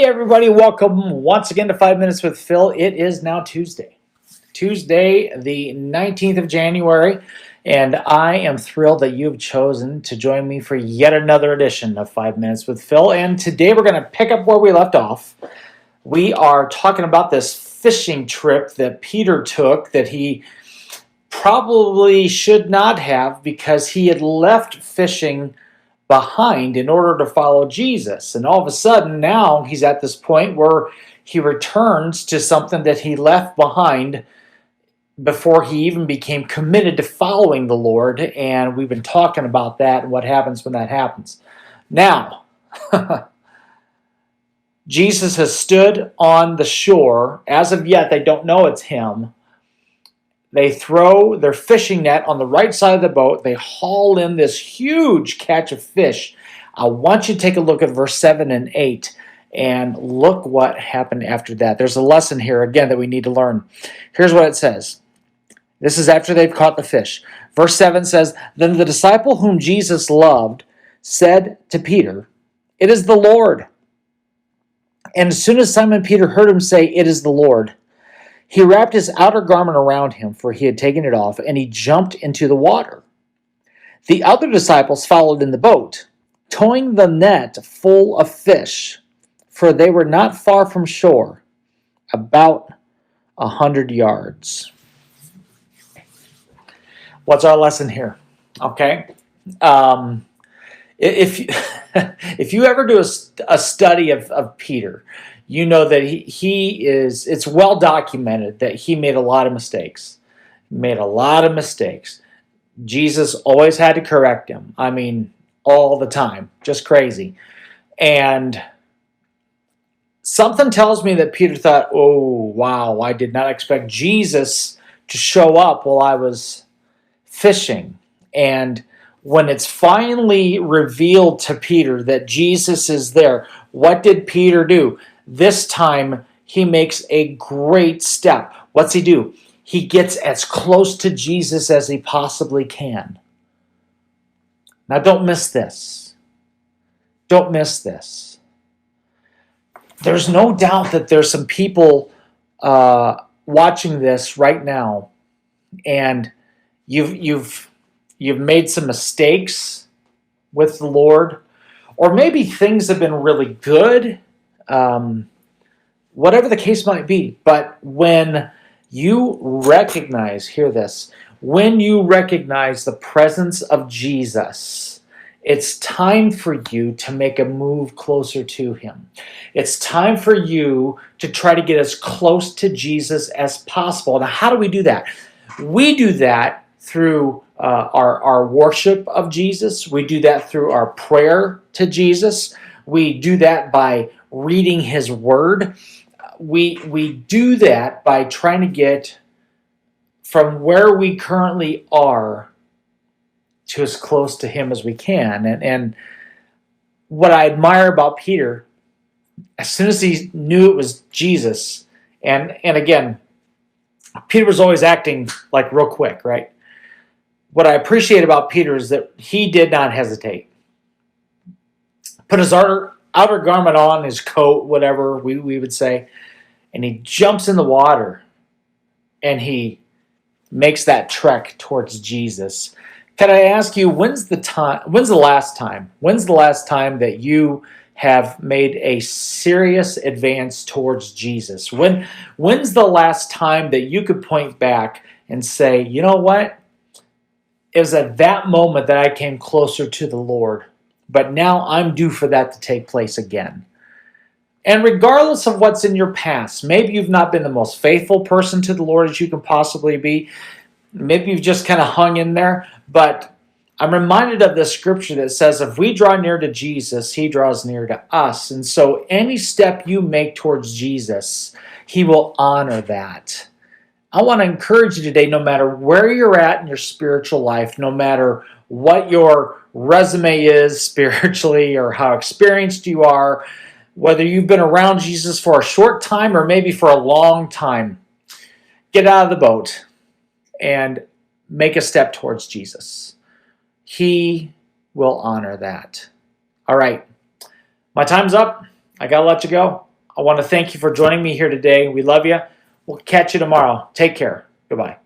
everybody, welcome once again to 5 Minutes with Phil. It is now Tuesday, the 19th of January, and I am thrilled that you have chosen to join me for yet another edition of 5 Minutes with Phil. And today we're going to pick up where we left off. We are talking about this fishing trip that Peter took that he probably should not have, because he had left fishing behind in order to follow Jesus. And all of a sudden now he's at this point where he returns to something that he left behind before he even became committed to following the Lord. And we've been talking about that and what happens when that happens. Now, Jesus has stood on the shore. As of yet, they don't know it's him. They throw their fishing net on the right side of the boat. They haul in this huge catch of fish. I want you to take a look at verse 7 and 8 and look what happened after that. There's a lesson here, again, that we need to learn. Here's what it says. This is after they've caught the fish. Verse 7 says, "Then the disciple whom Jesus loved said to Peter, 'It is the Lord.' And as soon as Simon Peter heard him say, 'It is the Lord,' he wrapped his outer garment around him, for he had taken it off, and he jumped into the water. The other disciples followed in the boat, towing the net full of fish, for they were not far from shore, about 100 yards. What's our lesson here? Okay. If if you ever do a study of Peter, you know that it's well documented that he made a lot of mistakes. Jesus always had to correct him. I mean, all the time. Just crazy. And something tells me that Peter thought, oh, wow, I did not expect Jesus to show up while I was fishing. And when it's finally revealed to Peter that Jesus is there, what did Peter do? This time, he makes a great step. What's he do? He gets as close to Jesus as he possibly can. Now, don't miss this. Don't miss this. There's no doubt that there's some people watching this right now, and you've made some mistakes with the Lord, or maybe things have been really good. Whatever the case might be, but when you recognize, hear this, when you recognize the presence of Jesus, it's time for you to make a move closer to him. It's time for you to try to get as close to Jesus as possible. Now, how do we do that? We do that through our worship of Jesus. We do that through our prayer to Jesus. We do that by reading his word. We do that by trying to get from where we currently are to as close to him as we can. And what I admire about Peter, as soon as he knew it was Jesus, and again, Peter was always acting like real quick, right? What I appreciate about Peter is that he did not hesitate. Put his outer garment on, his coat, whatever we would say, and he jumps in the water and he makes that trek towards Jesus. Can I ask you, when's the last time that you have made a serious advance towards Jesus? When's the last time that you could point back and say, you know what? It was at that moment that I came closer to the Lord. But now I'm due for that to take place again. And regardless of what's in your past, maybe you've not been the most faithful person to the Lord as you can possibly be. Maybe you've just kind of hung in there. But I'm reminded of this scripture that says, if we draw near to Jesus, he draws near to us. And so any step you make towards Jesus, he will honor that. I want to encourage you today, no matter where you're at in your spiritual life, no matter what your resume is spiritually or how experienced you are, whether you've been around Jesus for a short time or maybe for a long time, get out of the boat and make a step towards Jesus. He will honor that. All right, my time's up. I got to let you go. I want to thank you for joining me here today. We love you. We'll catch you tomorrow. Take care. Goodbye.